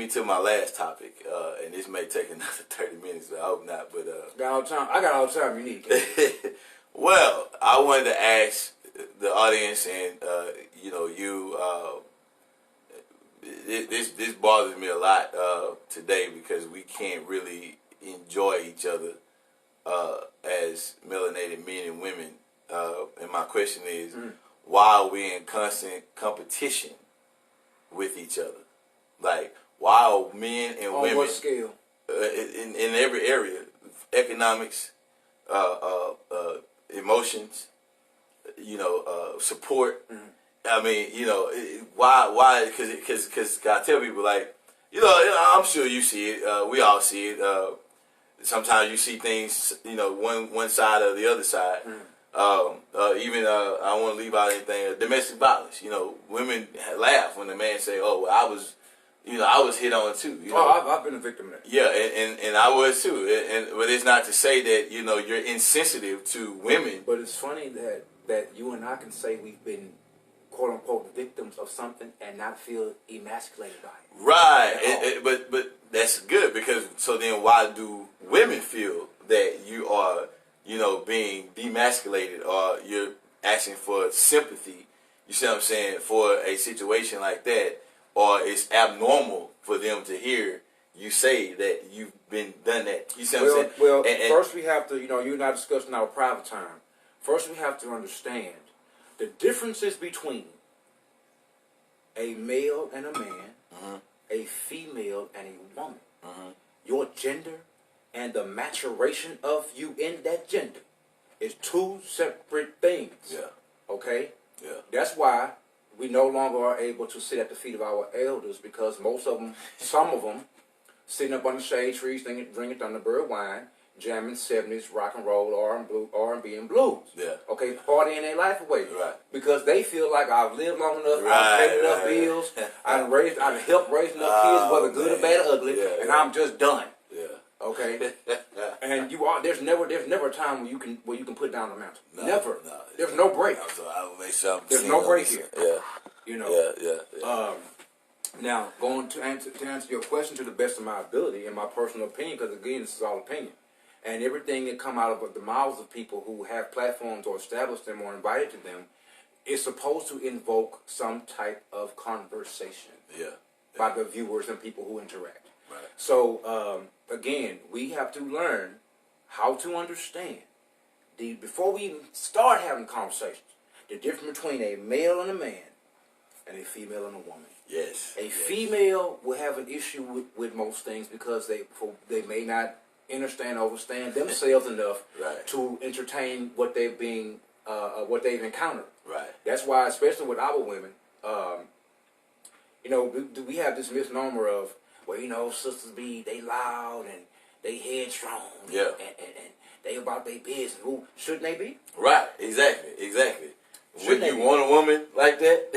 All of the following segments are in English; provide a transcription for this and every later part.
me to my last topic, and this may take another 30 minutes, but I hope not. But got all the time. I got all the time you need. well, I wanted to ask the audience and this bothers me a lot today because we can't really enjoy each other as melanated men and women. And my question is, why are we in constant competition with each other? Like, why are men and women... On what scale? In every area. Economics, emotions, support. I mean, why? Because I tell people, like, I'm sure you see it. We all see it. Sometimes you see things, one side or the other side. Even I don't want to leave out anything. Domestic violence. Women laugh when the man say, "Oh, well, I was hit on too." I've been a victim of that. Yeah, and I was too. But it's not to say that you're insensitive to women. But it's funny that you and I can say we've been quote unquote victims of something and not feel emasculated by it. Right, but that's good because so then why do women feel that you are being demasculated or you're asking for sympathy? You see what I'm saying, for a situation like that, or it's abnormal for them to hear you say that you've been done that. You see what I'm saying? Well, first we have to, you and I discussing our private time. First we have to understand the differences between a male and a man, a female and a woman, your gender, and the maturation of you in that gender is two separate things. Yeah. Okay? Yeah. That's why we no longer are able to sit at the feet of our elders because some of them, sitting up under shade trees, drinking Thunderbird wine, jamming 70s rock and roll, R&B and blues. Yeah. Okay, partying their life away. Right. Because they feel like I've lived long enough, Right, I've paid enough right. bills, I've helped raise enough kids, whether good or bad or ugly, and I'm just done. Yeah. Okay, and there's never a time where you can put down the mantle. No, never. no. There's no break. So I will make sure There's no break here. Yeah. Yeah. Now, going to answer your question to the best of my ability and my personal opinion, because again, this is all opinion, and everything that come out of the mouths of people who have platforms or established them or invited to them is supposed to invoke some type of conversation by the viewers and people who interact. Right. So, again, we have to learn how to understand before we even start having conversations, the difference between a male and a man and a female and a woman. Yes. A female will have an issue with most things because they may not understand or overstand themselves enough to entertain what they've encountered. Right. That's why, especially with our women, we have this misnomer of, well, sisters they loud and they headstrong. Yeah. And they about their business. Who shouldn't they be? Right. Exactly. Would you want a woman like that?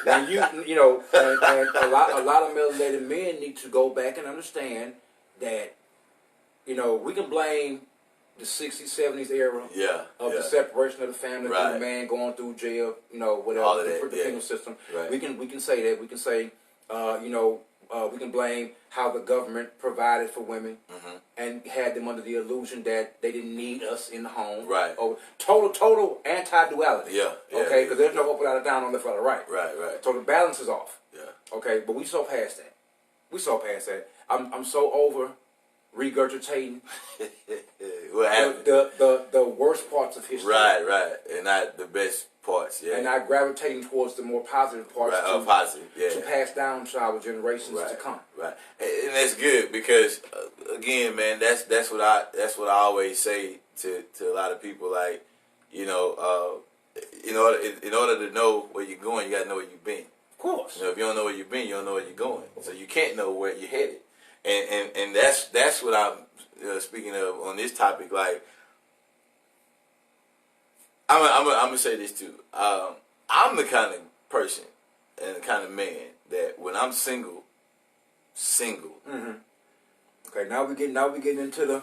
And and a lot of melanated men need to go back and understand that, we can blame the 60s, 70s era of the separation of the family, the man going through jail, whatever, all of the that, penal system. Right. We can say that. We can say, we can blame how the government provided for women and had them under the illusion that they didn't need us in the home. Right. Or total anti-duality. Yeah. Okay, because there's no up without a down on left or the right. Right. So the balance is off. Yeah. Okay, but we so past that. I'm so over regurgitating What happened? the worst parts of history. Right. And not the best parts. Yeah. And not gravitating towards the more positive parts to pass down to our generations to come. Right. And that's good because again, man, that's what I always say to a lot of people. Like, in order to know where you're going, you got to know where you've been. Of course. If you don't know where you've been, you don't know where you're going. So you can't know where you're headed. And that's what I'm speaking of on this topic. Like, I'm gonna say this too. I'm the kind of person and the kind of man that when I'm single. Okay, now we getting into the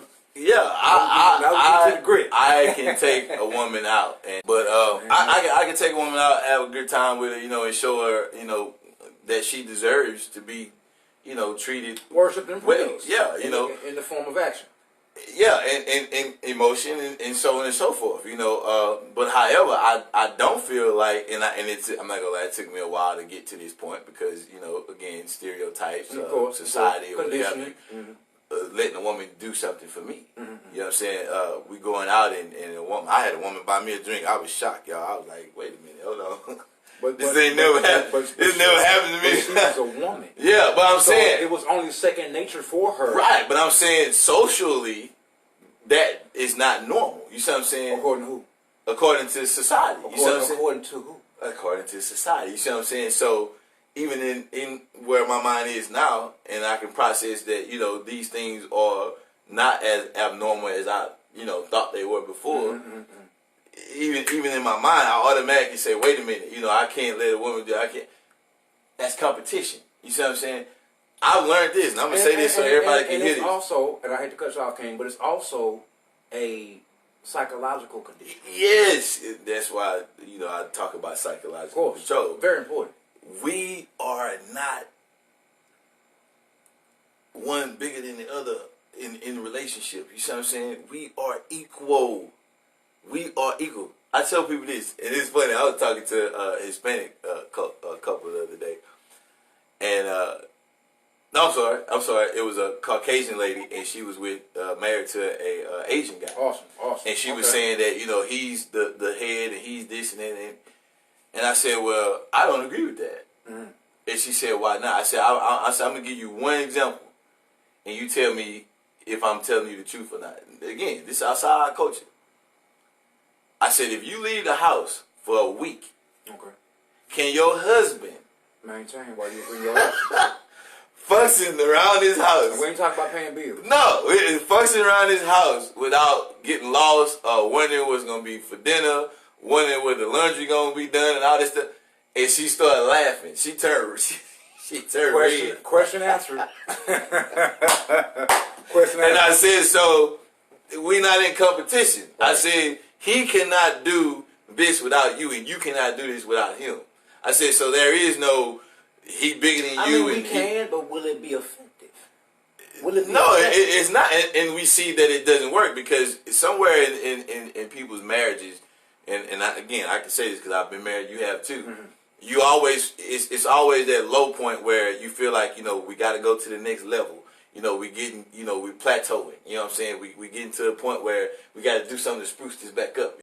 I can take a woman out, but I can take a woman out, have a good time with her, and show her, that she deserves to be, treated Worship and well. praise. Yeah, in the form of action. yeah, and emotion and so on and so forth. But however, I don't feel like, I'm not gonna lie, it took me a while to get to this point because again, stereotypes, Of course, society, or whatever. conditioning. Letting a woman do something for me. You know what I'm saying? We going out and I had a woman buy me a drink. I was shocked, y'all. I was like, wait a minute, hold on. This ain't never happened. This never happened to me. She was a woman. Yeah, but I'm So saying it was only second nature for her. right. But I'm saying socially, that is not normal. You see what I'm saying? According to who? According to society. You see what I'm saying? According to who? According to society. You see what I'm saying? So even in where my mind is now, and I can process that these things are not as abnormal as I thought they were before. Even in my mind, I automatically say, wait a minute, I can't let a woman do. I can't. That's competition. You see what I'm saying? I've learned this, and I'm gonna say this so everybody can hear it's this. Also, and I hate to cut you off, King, but it's also a psychological condition. Yes, that's why I talk about psychological control. Very important. We are not one bigger than the other in relationship. You see what I'm saying? We are equal. We are equal. I tell people this, and it's funny. I was talking to a Hispanic couple the other day, and no, I'm sorry. It was a Caucasian lady, and she was married to a Asian guy. Awesome. And she was saying that he's the head, and he's this and that. And I said, well, I don't agree with that. And she said, why not? I said, I said, I'm gonna give you one example, and you tell me if I'm telling you the truth or not. Again, this is outside our culture. I said, if you leave the house for a week, can your husband maintain while you're in your house? Functioning around his house? We ain't talking about paying bills. No, functioning around his house without getting lost, wondering what's gonna be for dinner, wondering where the laundry gonna be done, and all this stuff. And she started laughing. She turned red. Question answered. Question answered. And I said, so we not in competition. Right. I said, he cannot do this without you, and you cannot do this without him. I said, so there is no he bigger than you. We can, but will it be effective? Will it be no, effective? It's not. And we see that it doesn't work because somewhere in people's marriages, and I can say this because I've been married, you have too. You always, it's always that low point where you feel like, we got to go to the next level. We getting, we plateauing. You know what I'm saying? We getting to a point where we got to do something to spruce this back up.